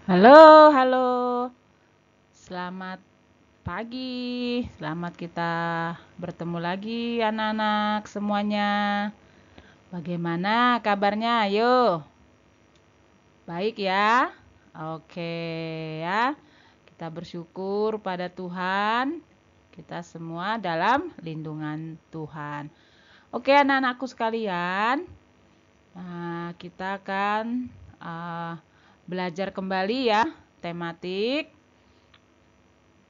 Halo, halo. Selamat pagi. Selamat kita bertemu lagi anak-anak semuanya. Bagaimana kabarnya? Ayo. Baik ya? Oke ya. Kita bersyukur pada Tuhan. Kita semua dalam lindungan Tuhan. Oke anak-anakku sekalian. Kita akan belajar kembali ya tematik.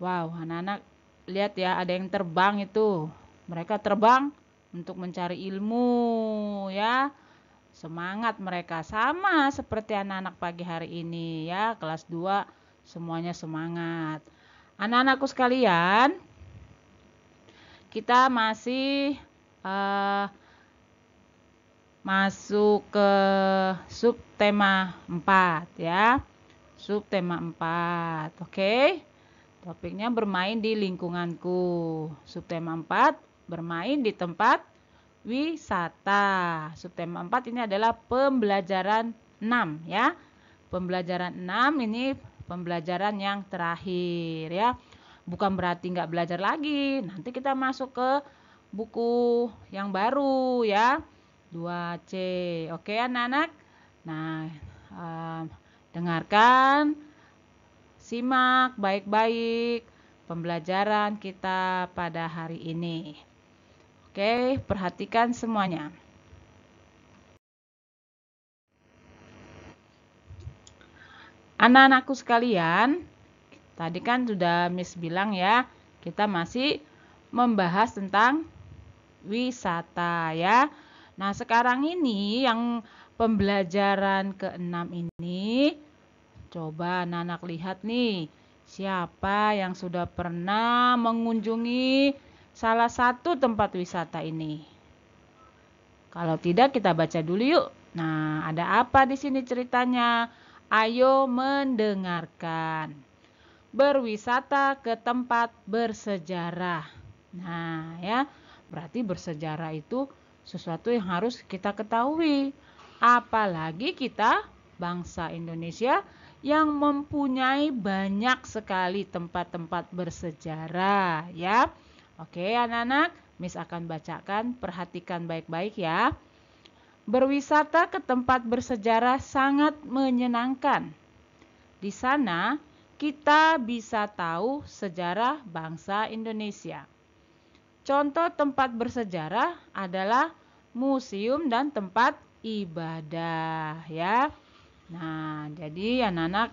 Wow, anak-anak lihat ya, ada yang terbang itu. Mereka terbang untuk mencari ilmu ya. Semangat mereka sama seperti anak-anak pagi hari ini ya, kelas 2 semuanya semangat. Anak-anakku sekalian, kita masih masuk ke subtema 4 ya. Subtema 4. Oke. Topiknya bermain di lingkunganku. Subtema 4, bermain di tempat wisata. Subtema 4 ini adalah pembelajaran 6 ya. Pembelajaran 6 ini pembelajaran yang terakhir ya. Bukan berarti nggak belajar lagi. Nanti kita masuk ke buku yang baru ya. 2C. Oke anak-anak. Nah, dengarkan, simak baik-baik pembelajaran kita pada hari ini. Oke, perhatikan semuanya. Anak-anakku sekalian, tadi kan sudah Miss bilang ya, kita masih membahas tentang wisata ya. Nah, sekarang ini yang pembelajaran ke-6 ini, coba anak-anak lihat nih, siapa yang sudah pernah mengunjungi salah satu tempat wisata ini. Kalau tidak, kita baca dulu yuk. Nah, ada apa di sini ceritanya? Ayo mendengarkan. Berwisata ke tempat bersejarah. Nah, ya, berarti bersejarah itu sesuatu yang harus kita ketahui. Apalagi kita bangsa Indonesia yang mempunyai banyak sekali tempat-tempat bersejarah, ya. Oke, anak-anak, Miss akan bacakan, perhatikan baik-baik ya. Berwisata ke tempat bersejarah sangat menyenangkan. Di sana kita bisa tahu sejarah bangsa Indonesia. Contoh tempat bersejarah adalah museum dan tempat ibadah ya. Nah, jadi anak-anak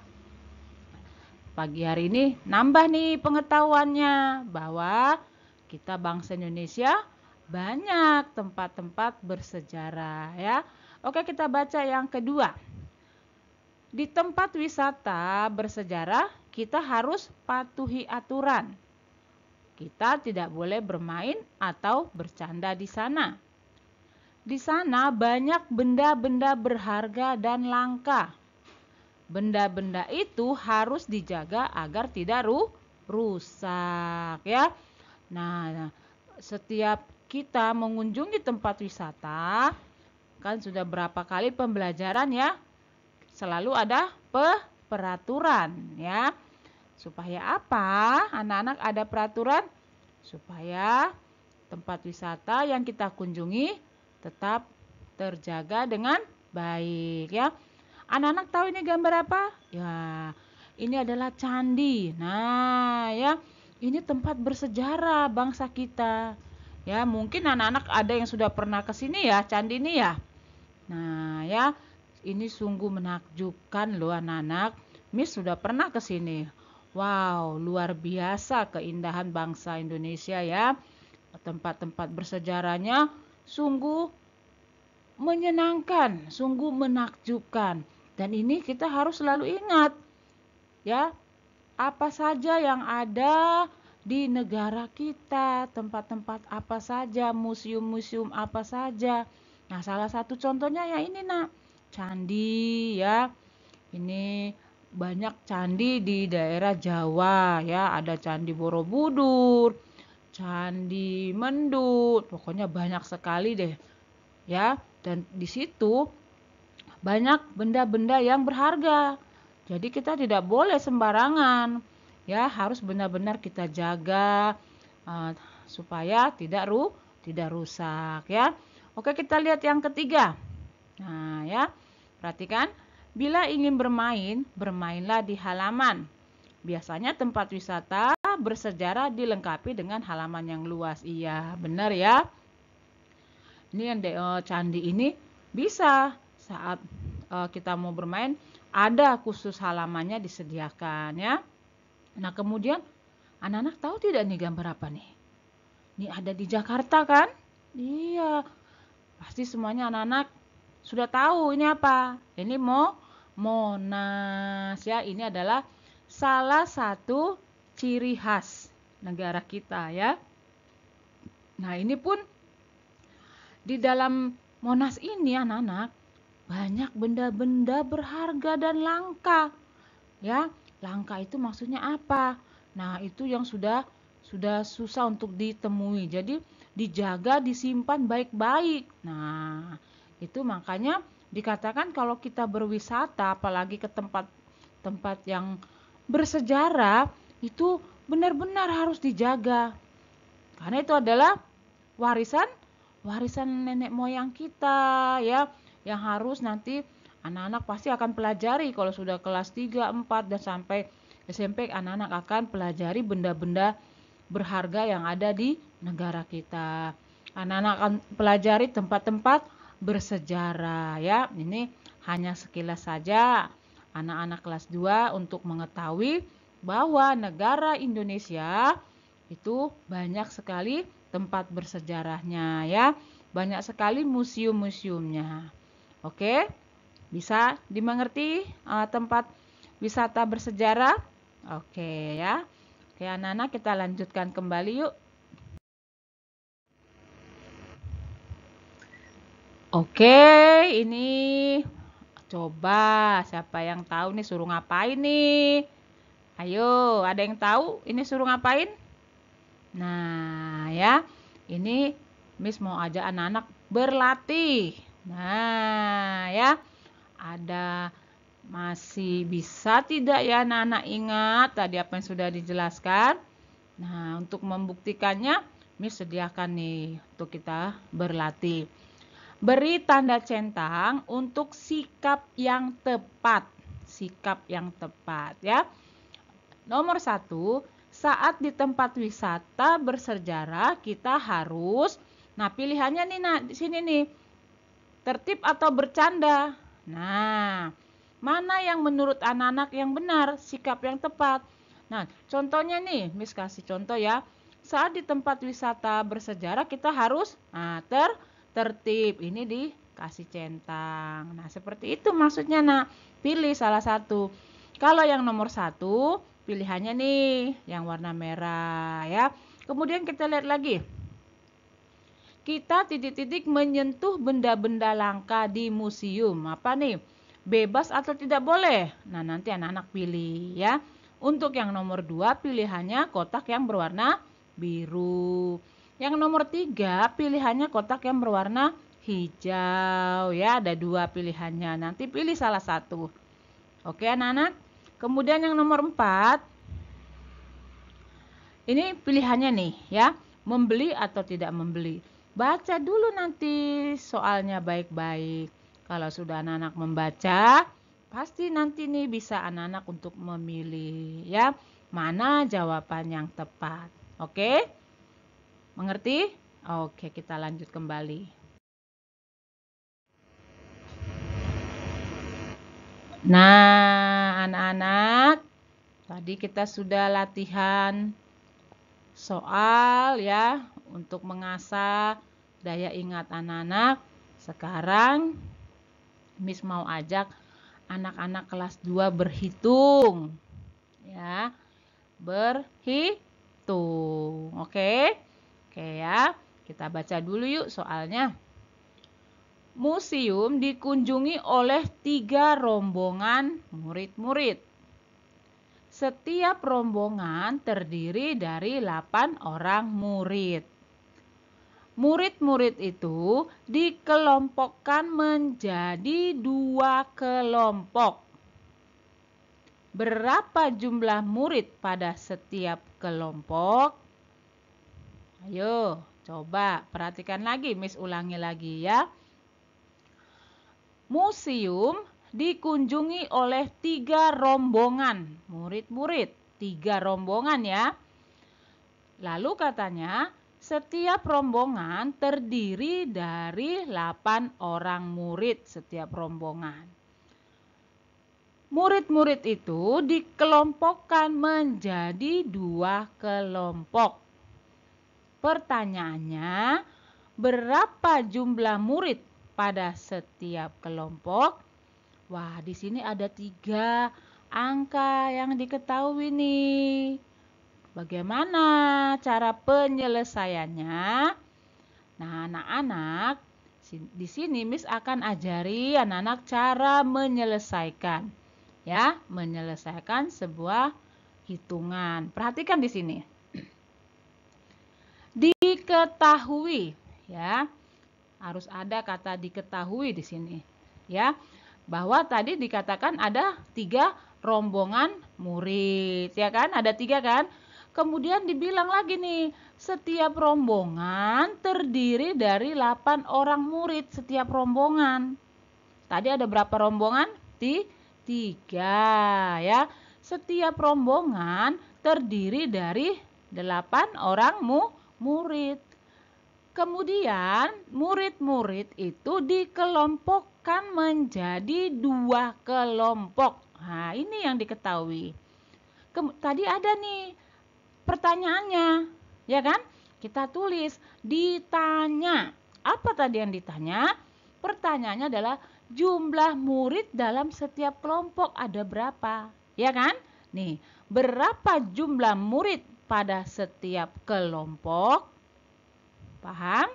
pagi hari ini nambah nih pengetahuannya bahwa kita bangsa Indonesia banyak tempat-tempat bersejarah ya. Oke, kita baca yang kedua. Di tempat wisata bersejarah, kita harus patuhi aturan. Kita tidak boleh bermain atau bercanda di sana. Di sana banyak benda-benda berharga dan langka. Benda-benda itu harus dijaga agar tidak rusak ya. Nah, setiap kita mengunjungi tempat wisata, kan sudah berapa kali pembelajaran ya, selalu ada peraturan ya. Supaya apa? Anak-anak ada peraturan supaya tempat wisata yang kita kunjungi tetap terjaga dengan baik ya. Anak-anak tahu ini gambar apa? Ya, ini adalah candi. Nah, ya, ini tempat bersejarah bangsa kita. Ya, mungkin anak-anak ada yang sudah pernah ke sini ya, candi ini ya. Nah, ya, ini sungguh menakjubkan loh anak-anak. Miss sudah pernah ke sini. Wow, luar biasa keindahan bangsa Indonesia ya. Tempat-tempat bersejarahnya sungguh menyenangkan, sungguh menakjubkan. Dan ini kita harus selalu ingat ya, apa saja yang ada di negara kita, tempat-tempat apa saja, museum-museum apa saja. Nah, salah satu contohnya ya ini nak, candi ya. Ini banyak candi di daerah Jawa ya, ada Candi Borobudur, Candi Mendut, pokoknya banyak sekali deh ya. Dan di situ banyak benda-benda yang berharga. Jadi kita tidak boleh sembarangan. Ya, harus benar-benar kita jaga supaya tidak rusak ya. Oke, kita lihat yang ketiga. Nah, ya. Perhatikan, bila ingin bermain, bermainlah di halaman. Biasanya tempat wisata bersejarah dilengkapi dengan halaman yang luas. Iya, benar ya. Ini yang candi ini bisa saat kita mau bermain ada khusus halamannya disediakan ya. Nah, kemudian anak-anak tahu tidak nih gambar apa nih? Ini ada di Jakarta kan? Iya. Pasti semuanya anak-anak sudah tahu ini apa. Ini Monas ya. Ini adalah salah satu ciri khas negara kita ya. Nah, ini pun di dalam Monas ini anak-anak banyak benda-benda berharga dan langka. Ya, langka itu maksudnya apa? Nah, itu yang sudah susah untuk ditemui. Jadi dijaga, disimpan baik-baik. Nah, itu makanya dikatakan kalau kita berwisata apalagi ke tempat-tempat yang bersejarah itu benar-benar harus dijaga. Karena itu adalah warisan nenek moyang kita ya, yang harus nanti anak-anak pasti akan pelajari kalau sudah kelas 3, 4 dan sampai SMP anak-anak akan pelajari benda-benda berharga yang ada di negara kita. Anak-anak akan pelajari tempat-tempat bersejarah ya. Ini hanya sekilas saja anak-anak kelas 2 untuk mengetahui bahwa negara Indonesia itu banyak sekali tempat bersejarahnya ya. Banyak sekali museum-museumnya. Oke? Bisa dimengerti tempat wisata bersejarah? Oke ya. Oke anak-anak kita lanjutkan kembali yuk. Oke, ini coba siapa yang tahu nih suruh ngapain nih? Ayo, ada yang tahu ini suruh ngapain? Nah, ya. Ini Miss mau ajak anak-anak berlatih. Nah, ya. Ada masih bisa tidak ya anak-anak ingat tadi apa yang sudah dijelaskan? Nah, untuk membuktikannya Miss sediakan nih untuk kita berlatih. Beri tanda centang untuk sikap yang tepat. Sikap yang tepat ya. Nomor 1, saat di tempat wisata bersejarah kita harus, nah pilihannya nih di sini nih, tertib atau bercanda. Nah, mana yang menurut anak-anak yang benar, sikap yang tepat? Nah, contohnya nih, Miss kasih contoh ya. Saat di tempat wisata bersejarah kita harus tertib. Ini dikasih centang. Nah, seperti itu maksudnya. Nah, pilih salah satu. Kalau yang nomor 1, pilihannya nih yang warna merah ya. Kemudian kita lihat lagi. Kita titik-titik menyentuh benda-benda langka di museum. Apa nih? Bebas atau tidak boleh? Nah, nanti anak-anak pilih ya. Untuk yang nomor 2 pilihannya kotak yang berwarna biru. Yang nomor 3 pilihannya kotak yang berwarna hijau ya. Ada 2 pilihannya. Nanti pilih salah satu. Oke anak-anak. Kemudian yang nomor 4. Ini pilihannya nih ya. Membeli atau tidak membeli. Baca dulu nanti soalnya baik-baik. Kalau sudah anak-anak membaca, pasti nanti nih bisa anak-anak untuk memilih ya. Mana jawaban yang tepat. Oke? Mengerti? Oke, kita lanjut kembali. Nah, anak-anak, tadi kita sudah latihan soal ya untuk mengasah daya ingat anak-anak. Sekarang Miss mau ajak anak-anak kelas 2 berhitung. Ya. Berhitung. Oke? Oke ya. Kita baca dulu yuk soalnya. Museum dikunjungi oleh 3 rombongan murid-murid. Setiap rombongan terdiri dari 8 orang murid. Murid-murid itu dikelompokkan menjadi 2 kelompok. berapa jumlah murid pada setiap kelompok? Ayo, coba perhatikan lagi, Miss ulangi lagi ya. Museum dikunjungi oleh 3 rombongan murid-murid. 3 rombongan ya. Lalu katanya, setiap rombongan terdiri dari 8 orang murid setiap rombongan. Murid-murid itu dikelompokkan menjadi 2 kelompok. Pertanyaannya, berapa jumlah murid pada setiap kelompok? Wah, di sini ada 3 angka yang diketahui nih. Bagaimana cara penyelesaiannya? Nah, anak-anak, di sini Miss akan ajari anak-anak cara menyelesaikan. Ya, menyelesaikan sebuah hitungan. Perhatikan di sini. Diketahui, ya. Harus ada kata diketahui di sini, ya. Bahwa tadi dikatakan ada 3 rombongan murid, ya kan? Ada 3 kan? Kemudian dibilang lagi nih, setiap rombongan terdiri dari 8 orang murid setiap rombongan. Tadi ada berapa rombongan? 3 ya. Setiap rombongan terdiri dari 8 orang murid. Kemudian murid-murid itu dikelompokkan menjadi 2 kelompok. Nah, ini yang diketahui. Tadi ada nih pertanyaannya, ya kan? Kita tulis ditanya. Apa tadi yang ditanya? Pertanyaannya adalah jumlah murid dalam setiap kelompok ada berapa? Ya kan? Nih, berapa jumlah murid pada setiap kelompok? Paham?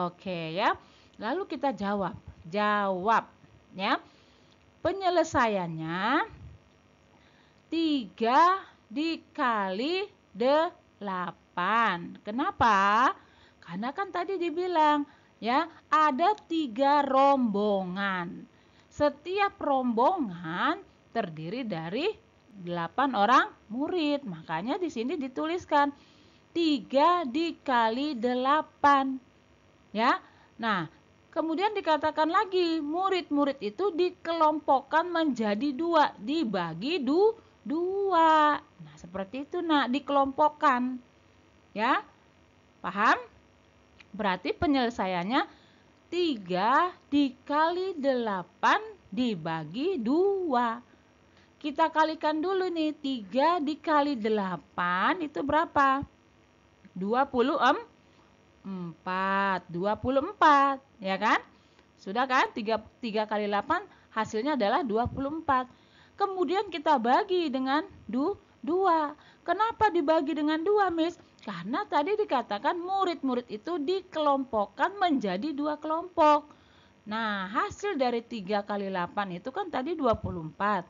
Oke ya. Lalu kita jawab. Jawab ya. Penyelesaiannya 3 dikali 8. Kenapa? Karena kan tadi dibilang ya, ada 3 rombongan. Setiap rombongan terdiri dari 8 orang murid. Makanya di sini dituliskan 3 dikali 8. Ya. Nah, kemudian dikatakan lagi, murid-murid itu dikelompokkan menjadi 2, dibagi 2. Nah, seperti itu nak, dikelompokkan. Ya. Paham? Berarti penyelesaiannya 3 dikali 8 dibagi 2. Kita kalikan dulu nih, 3 dikali 8 itu berapa? 24, ya kan? Sudah kan? 3 kali 8 hasilnya adalah 24. Kemudian kita bagi dengan 2. Kenapa dibagi dengan 2, Miss? Karena tadi dikatakan murid-murid itu dikelompokkan menjadi 2 kelompok. Nah, hasil dari 3 kali 8 itu kan tadi 24.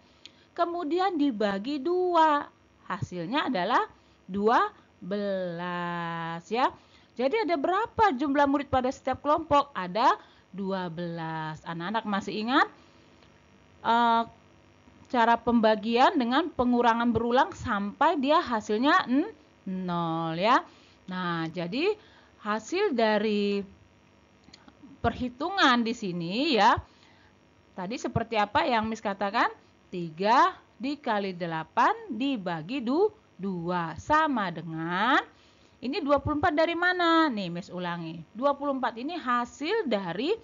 Kemudian dibagi 2. Hasilnya adalah 12 ya. Jadi ada berapa jumlah murid pada setiap kelompok? Ada 12. Anak-anak masih ingat cara pembagian dengan pengurangan berulang sampai dia hasilnya 0 ya. Nah, jadi hasil dari perhitungan di sini ya. Tadi seperti apa yang Miss katakan? 3 dikali 8 dibagi 2 sama dengan, ini 24 dari mana? Nih Miss ulangi. 24 ini hasil dari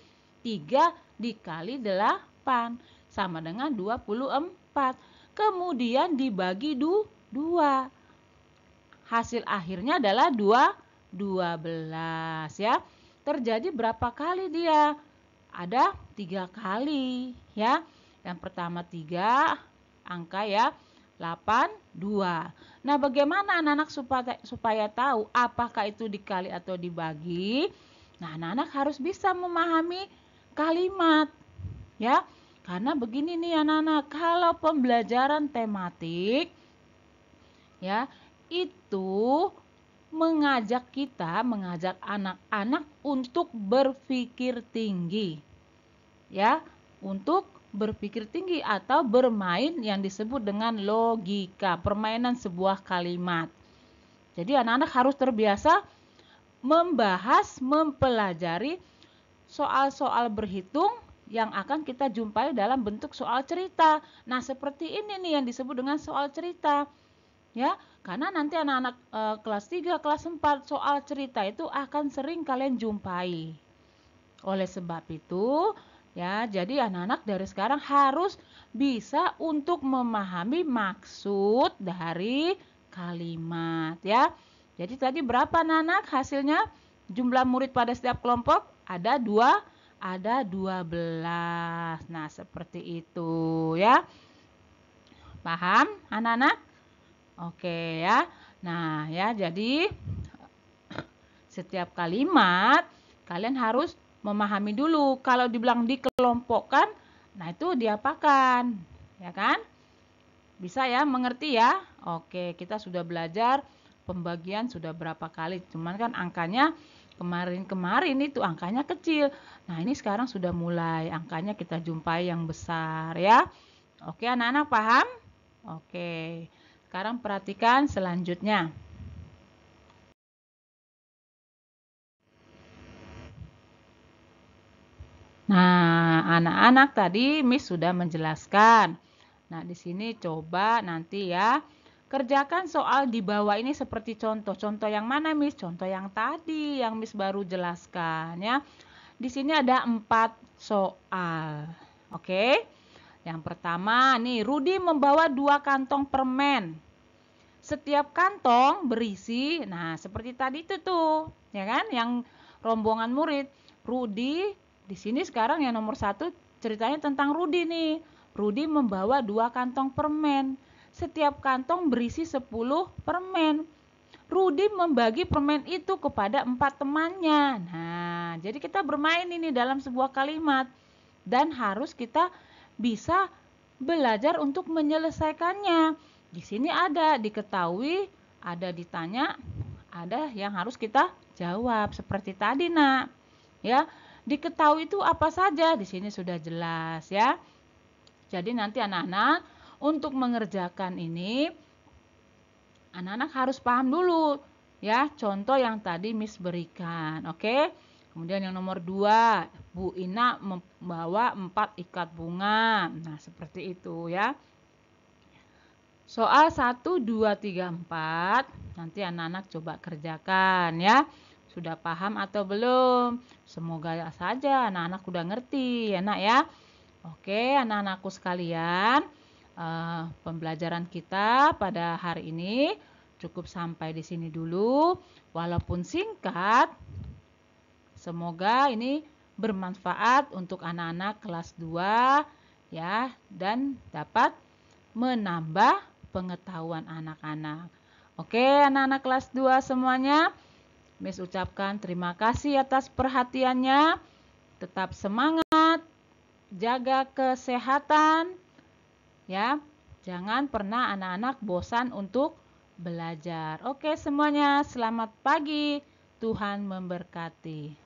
3 dikali 8 sama dengan 24. Kemudian dibagi 2. Hasil akhirnya adalah 12 ya. Terjadi berapa kali dia? Ada 3 kali ya. Yang pertama 3 angka ya, 8, 2. Nah, bagaimana anak-anak supaya tahu apakah itu dikali atau dibagi? Nah, anak-anak harus bisa memahami kalimat ya. Karena begini nih anak-anak, kalau pembelajaran tematik ya, itu mengajak anak-anak untuk berpikir tinggi. Ya, untuk berpikir tinggi atau bermain yang disebut dengan logika, permainan sebuah kalimat. Jadi anak-anak harus terbiasa membahas, mempelajari soal-soal berhitung yang akan kita jumpai dalam bentuk soal cerita. Nah, seperti ini nih yang disebut dengan soal cerita. Ya, karena nanti anak-anak kelas 3, kelas 4 soal cerita itu akan sering kalian jumpai. Oleh sebab itu, ya, jadi anak-anak dari sekarang harus bisa untuk memahami maksud dari kalimat, ya. Jadi tadi berapa anak-anak hasilnya? Jumlah murid pada setiap kelompok ada 12. Nah, seperti itu, ya. Paham, anak-anak? Oke, ya. Nah, ya, jadi setiap kalimat kalian harus memahami dulu. Kalau dibilang dikelompokkan, nah itu diapakan? Ya kan? Bisa ya, mengerti ya? Oke, kita sudah belajar pembagian sudah berapa kali. Cuman kan angkanya kemarin-kemarin itu angkanya kecil. Nah, ini sekarang sudah mulai angkanya kita jumpai yang besar ya. Oke, anak-anak paham? Oke. Sekarang perhatikan selanjutnya. Nah, anak-anak tadi Miss sudah menjelaskan. Nah, di sini coba nanti ya kerjakan soal di bawah ini seperti contoh. Contoh yang mana, Miss? Contoh yang tadi yang Miss baru jelaskan ya. Di sini ada 4 soal. Oke. Yang pertama nih, Rudi membawa 2 kantong permen. Setiap kantong berisi, nah seperti tadi itu tuh, ya kan? Yang rombongan murid. Rudi, di sini sekarang yang nomor 1 ceritanya tentang Rudi nih. Rudi membawa 2 kantong permen. Setiap kantong berisi 10 permen. Rudi membagi permen itu kepada 4 temannya. Nah, jadi kita bermain ini dalam sebuah kalimat. Dan harus kita bisa belajar untuk menyelesaikannya. Di sini ada diketahui, ada ditanya, ada yang harus kita jawab seperti tadi, Nak. Ya, diketahui itu apa saja? Di sini sudah jelas ya. Jadi nanti anak-anak untuk mengerjakan ini anak-anak harus paham dulu ya, contoh yang tadi Miss berikan. Oke? Kemudian yang nomor 2, Bu Ina membawa 4 ikat bunga. Nah, seperti itu ya. Soal 1, 2, 3, 4 nanti anak-anak coba kerjakan ya. Sudah paham atau belum? Semoga saja anak-anak sudah ngerti ya, Nak ya. Oke, anak-anakku sekalian, pembelajaran kita pada hari ini cukup sampai di sini dulu. Walaupun singkat, semoga ini bermanfaat untuk anak-anak kelas 2 ya dan dapat menambah pengetahuan anak-anak. Oke, anak-anak kelas 2 semuanya, Miss ucapkan terima kasih atas perhatiannya. Tetap semangat, jaga kesehatan, ya. Jangan pernah anak-anak bosan untuk belajar. Oke semuanya, selamat pagi. Tuhan memberkati.